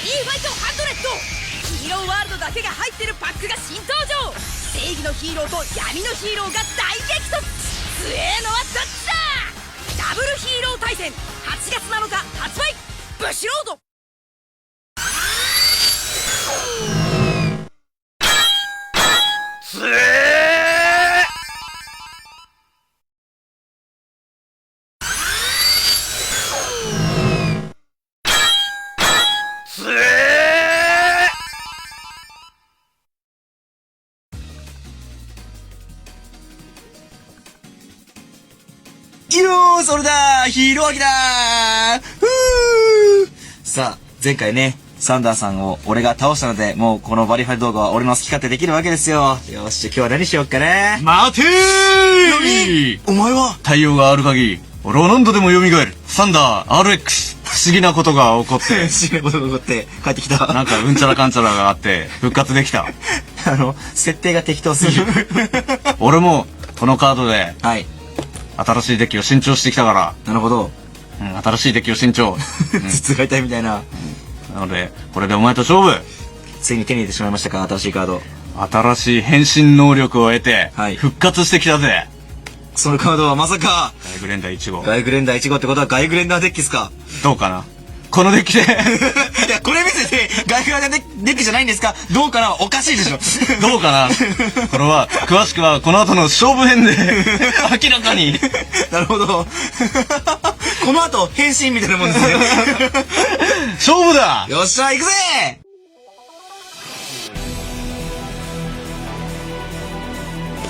リーファイト100。ヒーローワールドだけが入ってるパックが新登場。正義のヒーローと闇のヒーローが大激突。強えのはどっちだ。ダブルヒーロー対戦8月7日発売。ブッシュロード。それだヒーローアキださあ、前回ね、サンダーさんを俺が倒したので、もうこのバリファイ動画は俺の好き勝手できるわけですよ。よし、今日は何しよっかね。待てーお前は太陽がある限り、俺は何度でも蘇る。サンダー RX。不思議なことが起こって。不思議なことが起こって帰ってきた。なんかうんちゃらかんちゃらがあって、復活できた。設定が適当すぎる。俺も、このカードで、はい。新しいデッキを新調してきたから。なるほど。新しいデッキを新調。頭痛が痛いみたいな。なので、これでお前と勝負。ついに手に入れてしまいましたか、新しいカード。新しい変身能力を得て、はい、復活してきたぜ。そのカードはまさか、ガイグレンダー1号。ガイグレンダー1号ってことはガイグレンダーデッキっすか。どうかなこのデッキで。いや、これ見せて、ガイグレンダーデッキじゃないんですか。どうかなおかしいでしょ。どうかなこれは、詳しくはこの後の勝負編で、明らかに。なるほど。この後、変身みたいなもんですね。勝負だ。よっしゃ、行くぜ。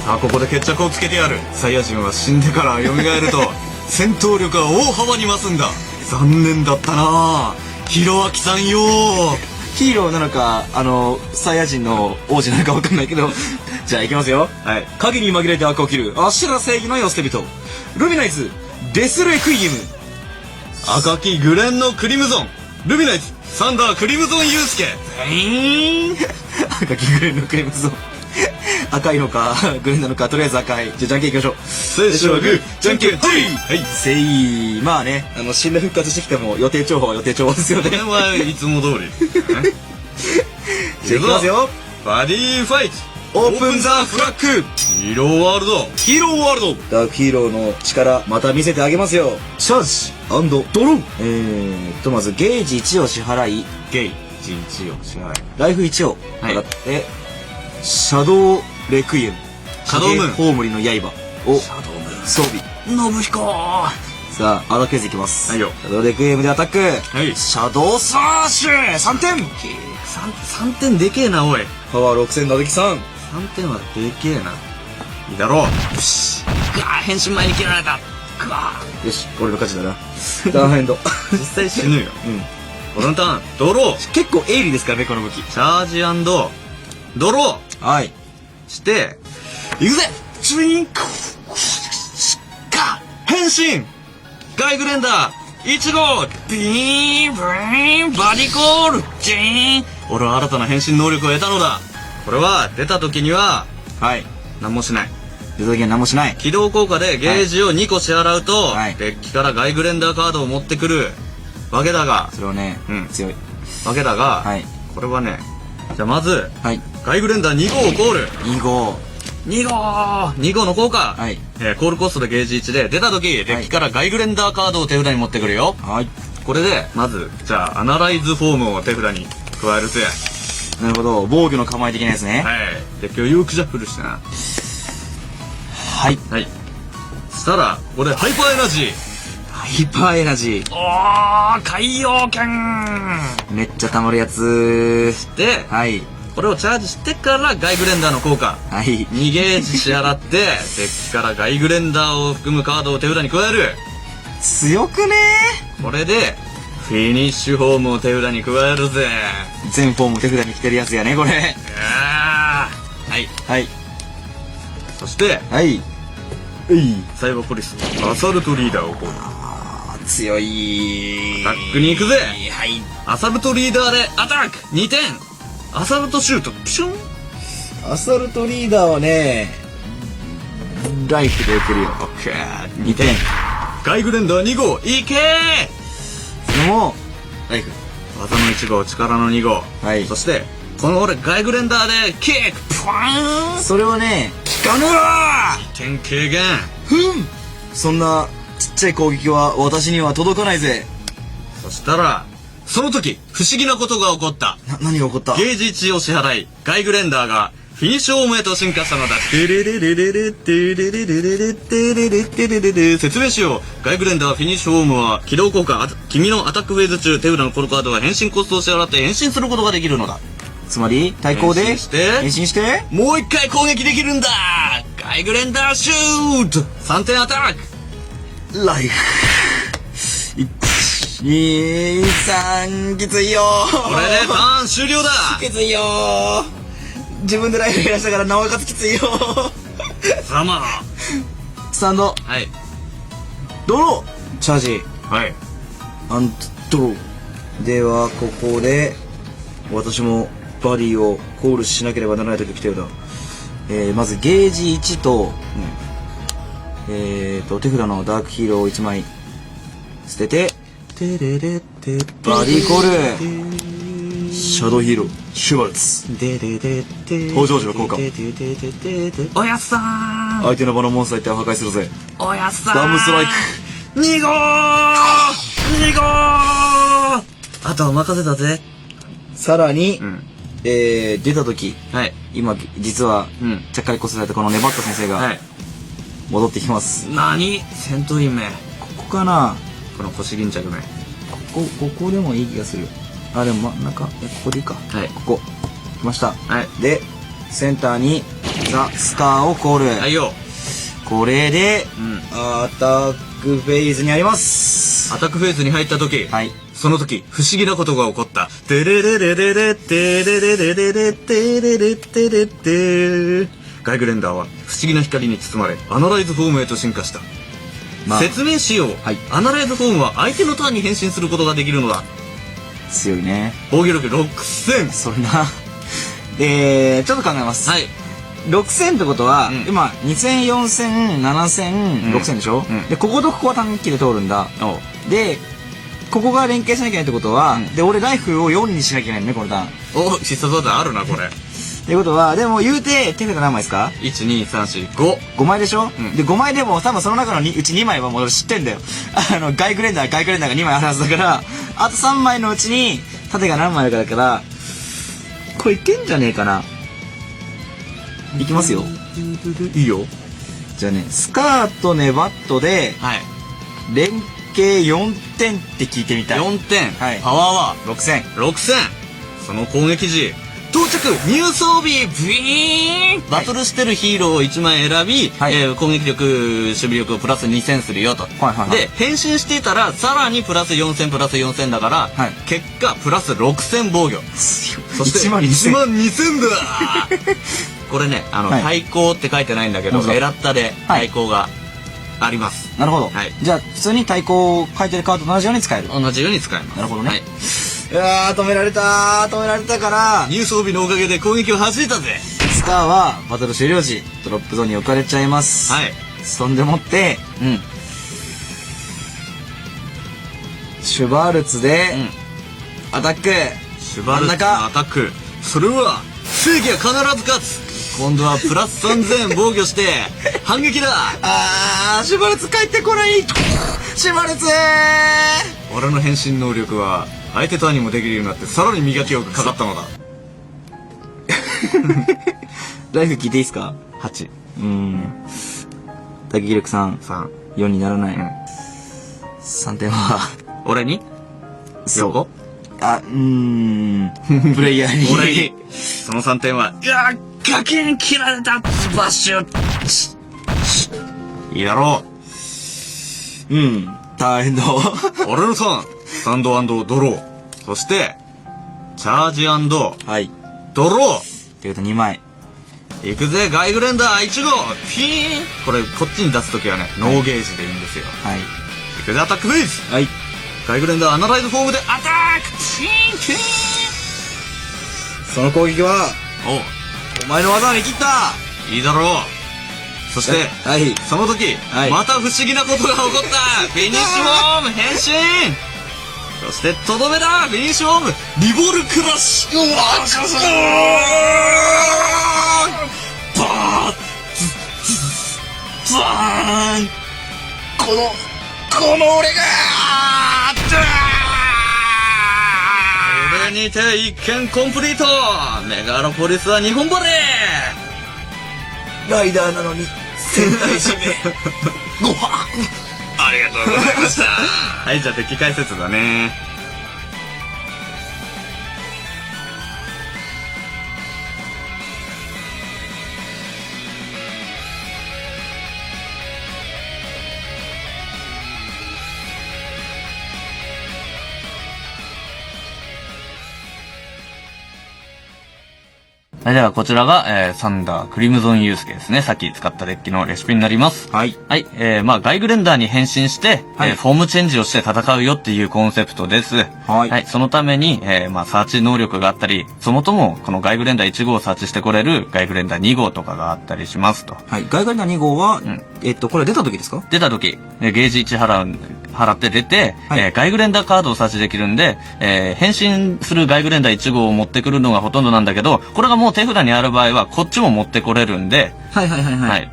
さあ、ここで決着をつけてやる。サイヤ人は死んでから蘇ると、戦闘力は大幅に増すんだ。残念だったなぁ。ヒロアキさんよー。ヒーローなのか、サイヤ人の王子なのかわかんないけど。じゃあ行きますよ。はい。影に紛れて悪を切る、アシュラ正義の世捨て人。ルミナイズ、デスレクイエム。赤きグレンのクリムゾン。ルミナイズ、サンダークリムゾンユウスケ。赤きグレンのクリムゾン。赤いのか、グレンなのか、とりあえず赤い。じゃあ、じゃんけんいきましょう。最初はグー、じゃんけん、はいはい。せい。まあね、死んだ復活してきても予定調和は予定調和ですよね。これはいつも通り。じゃあ、いきますよ。バディファイト。オープンザフラッグ。ヒーローワールド。ヒーローワールド。ダークヒーローの力、また見せてあげますよ。チャージ&ドロー。まず、ゲージ1を支払い、ゲージ1を支払い。ライフ1を払って、シャドウレクイエム。シャドウムーン。ホームリの刃をシャドウムーン。装備。信彦。さあ、アラケーズいきます。はいよ。シャドウレクイエムでアタック。はい。シャドウスラッシュ !3 点 !3 点でけえな、おい。パワー6000打撃3。3点はでけえな。いいだろう。よし。変身前に切られた。よし、俺の勝ちだな。ダウンエンド。実際死ぬよ。うん。俺のターン、ドロー。結構鋭利ですからね、この武器。チャージ&ドロー。はい。して、行くぜチュインク変身ガイグレンダー1号ビーンブーンバディコールジーン俺は新たな変身能力を得たのだ。これは出た時には、はい。何もしない。出た時には何もしない。起動効果でゲージを2個支払うと、はい、デッキからガイグレンダーカードを持ってくるわけだが、それをね、強い。わけだが、はい、これはね、じゃあまず、はい、ガイグレンダー2号をコール。2号。2号の効果。はい。コールコストでゲージ1で、出た時、デッキからガイグレンダーカードを手札に持ってくるよ。はい。これで、まず、じゃあ、アナライズフォームを手札に加えるぜ。なるほど。防御の構え的なやつね。はい。デッキをよくジャッフルしてな。はい。はい。そしたら、ここでハイパーエナジー。ハイパーエナジー。おー、海洋拳めっちゃ溜まるやつ。で、はい。これをチャージしてからガイグレンダーの効果。はい。2ゲージ支払って、デッキからガイグレンダーを含むカードを手札に加える。強くねこれで、フィニッシュフォームを手札に加えるぜ。全フォーム手札に来てるやつやね、これ。はい。はい。そして、はい。サイバーポリス、アサルトリーダーをコール。強い。タックに行くぜ。はい。アサルトリーダーでアタック !2 点アサルトシュートプシュンアサルトリーダーはね、ライフで受けるよ。オッケー。2点。ガイグレンダー2号、いけーそれも、ライフ。技の1号、力の2号。はいそして、この俺、ガイグレンダーで、キックプワーンそれはね、効かぬわ点軽減。そんな、ちっちゃい攻撃は私には届かないぜ。そしたら、その時、不思議なことが起こった。何が起こった？ゲージ1を支払い、ガイグレンダーが、フィニッシュオームへと進化したのだ。説明しよう。ガイグレンダーフィニッシュオームは、起動効果、君のアタックフェーズ中、手札のこのカードが変身コストを支払って変身することができるのだ。つまり、対抗で、変身してもう一回攻撃できるんだ。ガイグレンダーシュート !3 点アタックライフ。1、2、3、きついよこれでターン終了だ。きついよ自分でライフ減らしたからなおかつきついよざまスタンド、はい。ドローチャージ、はい。ドロー。では、ここで、私もバディをコールしなければならないとき来たようだ。まずゲージ1と、手札のダークヒーローを1枚捨てて、バディコールシャドウヒーロー、シュバルツ登場時の効果おやっさーん相手の場のモンスター一体を破壊するぜおやっさーんダムストライク2号2号あとは任せたぜ。さらに、ん。出た時はい。今実は、うんちゃっかりこすられたこのネバット先生がはい。戻ってきます、何戦闘員名。ここかなこの腰巾着名。ここでもいい気がするあでも真ん中ここでいいかはい。ここ来ましたはい。でセンターにザ・スカーをコール、はいよ。これでうん。アタックフェーズにありますアタックフェーズに入った時。はいその時、不思議なことが起こった。テレレレレレテレレレレレテレレテレテガイグレンダーは不思議な光に包まれ、アナライズフォームへと進化した。まあ説明しよう。はいアナライズフォームは相手のターンに変身することができるのだ。強いね防御力6000。それなちょっと考えますはい。 6000ってことは、うん今2000、4000、7000、うん6000でしょ、うんでこことここは短期で通るんだおう。でここが連携しなきゃいけないってことは、うんで俺ライフを4にしなきゃいけないのねこのターンっお、必殺技あるな、これ。ていうことはでも言うて手札何枚ですか1、2、3、4、5。 5枚でしょ、うんで5枚でも多分その中のうち2枚はもう俺知ってんだよガイグレンダーが2枚あるはずだからあと3枚のうちに盾が何枚あるかだからこれいけんじゃねえかないきますよいいよ。じゃあねスカートネバットではい。連携4点って聞いてみたい4点。はいパワーは6000 6000。その攻撃時、到着ニュー装備ビーンバトルしてるヒーローを1枚選び、はい攻撃力、守備力をプラス2000するよと。はいはいはいで、変身していたら、さらにプラス4000プラス4000だから、はい結果プラス6000防御。そして、 1万2000 1万2000だこれね、はい対抗って書いてないんだけど、本当だエラッタで対抗があります。なるほど、はいじゃあ普通に対抗を書いてるカードと同じように使える同じように使えます。なるほどねはい。うわー止められたからニュー装備のおかげで攻撃を弾いたぜ。スターはバトル終了時ドロップゾーンに置かれちゃいますはい。そんでもってうん。シュバルツでアタック、シュバルツの真ん中アタック。それは、正義は必ず勝つ。今度はプラス3000防御して、反撃だ。シュバルツ帰ってこないシュバルツ俺の変身能力は、相手ターンにもできるようになって、さらに磨きがかかったのだ。ライフ聞いていいですか8、打撃力3、 3。 4にならない、うん3点は俺に横プレイヤーに俺に。その3点は、いやー、崖に切られたバッシュいいだろ大変だう。俺のターン、スタンド&ドロー。そして、チャージ&はいドロー。っていうこと2枚行くぜ、ガイグレンダー1号ピーンこれ、こっちに出すときはね、ノーゲージでいいんですよ。はい行くぜ、アタックフェイズはいガイグレンダーアナライズフォームでアタックピーンピーンその攻撃はお前の技を見切ったおいいだろう。そして、はいその時、はいまた不思議なことが起こったフィニッシュフォーム変身そしてとどめだ、フィニッシュホームリボルクラッシュ。うわーバーッズーン、この俺がこれにて一見コンプリート。メガロポリスは日本バレー。ライダーなのに戦隊締めごはんありがとうございました。はい、じゃあ敵解説だね。はい、ではこちらが、サンダークリムゾンユースケですね。さっき使ったデッキのレシピになります。はい。はい、まあガイグレンダーに変身して、はいフォームチェンジをして戦うよっていうコンセプトです。はいはい、そのために、まあサーチ能力があったり、そもそもこのガイグレンダー1号をサーチしてこれるガイグレンダー2号とかがあったりしますと。はい。ガイガリナ2号は、んこれ出た時ですか？出た時、ゲージ1払って出て、はいガイグレンダーカードをサーチできるんで、変身するガイグレンダー1号を持ってくるのがほとんどなんだけど、これがもう手札にある場合はこっちも持ってこれるんで、はいはいはいはい。はい。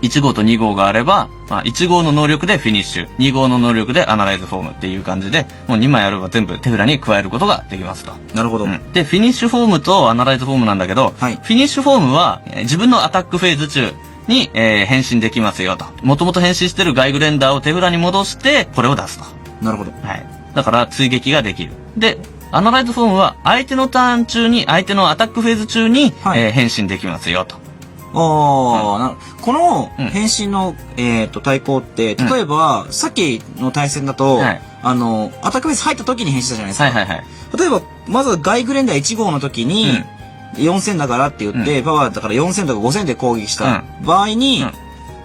1号と2号があれば、まあ、1号の能力でフィニッシュ、2号の能力でアナライズフォームっていう感じで、もう2枚あれば全部手札に加えることができますと。なるほど。で、フィニッシュフォームとアナライズフォームなんだけど、はいフィニッシュフォームは、自分のアタックフェーズ中に、変身できますよと。もともと変身してるガイグレンダーを手札に戻して、これを出すと。なるほど。はい。だから追撃ができる。で、アナライズフォームは相手のターン中に、相手のアタックフェーズ中に、はい変身できますよと。このうん変身の、対抗って、例えば、さっきの対戦だと、はいアタックフェーズ入った時に変身したじゃないですか。はいはいはい。例えば、まずガイグレンダー1号の時に、4000だからって言って、パワーだから4000とか5000で攻撃した場合に、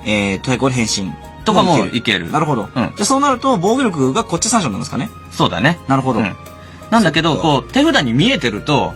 対抗で変身。とかもいける。なるほど。じゃあそうなると、防御力がこっち3章なんですかね。そうだね。なるほど。なんだけど、そっかこう、手札に見えてると、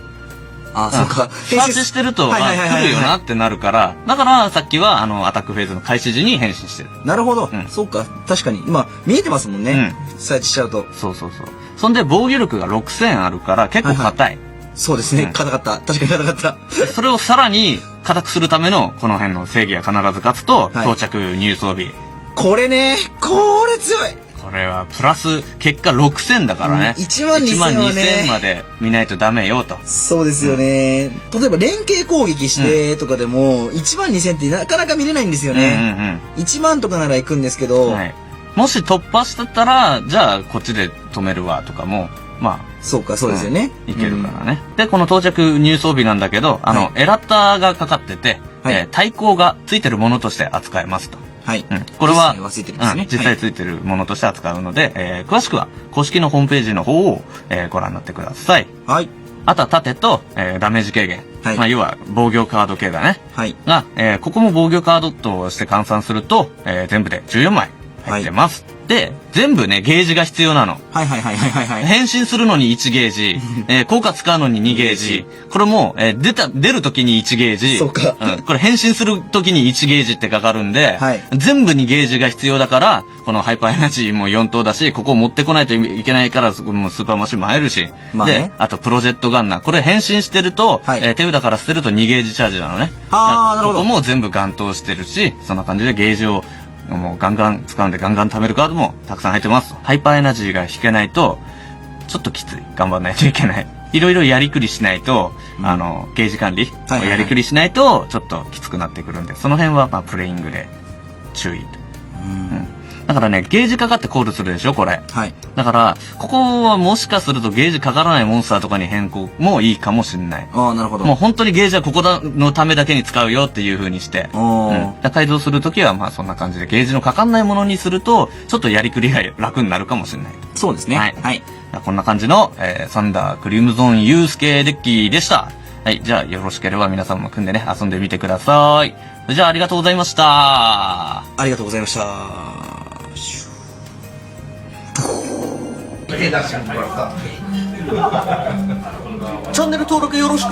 そうか。サーチしてると、はいはいはいはい来るよなってなるから、だからさっきは、アタックフェーズの開始時に変身してる。なるほど。うんそうか。確かに。今、見えてますもんね。サーチしちゃうと。そうそうそう。そんで防御力が6000あるから結構硬い。そうですね。うん硬かった。確かに硬かった。それをさらに硬くするための、この辺の正義は必ず勝つと、はい到着入装備。これね、これ強い。これはプラス、結果6000だからね。 1万2000はね12000まで見ないとダメよと。そうですよね。例えば連携攻撃してとかでも、1万2000ってなかなか見れないんですよね。1万とかなら行くんですけど、はい。もし突破してたら、じゃあこっちで止めるわとかも、まそうか、そうですよね。あ、いけるからね。で、この到着入装備なんだけど、エラッタがかかってて、はい対抗がついてるものとして扱えますと。はい。これは、実際はついてるんですね。実際ついてるものとして扱うので、詳しくは公式のホームページの方を、ご覧になってください。はい。あとは盾と、ダメージ軽減。はいまあ、要は防御カード系だね。はい。が、ここも防御カードとして換算すると、全部で14枚入ってます。で、全部ね、ゲージが必要なの。はいはいはいはいはいはい。変身するのに1ゲージ、効果使うのに2ゲージ、これも、出る時に1ゲージ、そうかこれ変身する時に1ゲージってかかるんで、はい全部にゲージが必要だから、このハイパーエナジーも4等だし、ここを持ってこないといけないから、もうスーパーマシンも入るし、まあねで、あとプロジェクトガンナー。これ変身してると、はい手札から捨てると2ゲージチャージなのね。あーなるほどここも全部ガン投してるし、そんな感じでゲージをもうガンガン使うんでガンガン貯めるカードもたくさん入ってます。ハイパーエナジーが引けないと、ちょっときつい。頑張らないといけない。いろいろやりくりしないと、ゲージ管理はいはいやりくりしないと、ちょっときつくなってくるんで、その辺は、まあ、プレイングで注意と。だからね、ゲージかかってコールするでしょ、これ。はい。だから、ここはもしかするとゲージかからないモンスターとかに変更もいいかもしれない。ああ、なるほど。もう本当にゲージはここのためだけに使うよっていう風にして。おーだから改造するときはまあそんな感じでゲージのかかんないものにすると、ちょっとやりくりが楽になるかもしれない。そうですね。はいはい。こんな感じの、サンダークリムゾンユースケデッキでした。はい。じゃあよろしければ皆さんも組んでね、遊んでみてください。じゃあありがとうございました。ありがとうございました。チャンネル登録よろしく。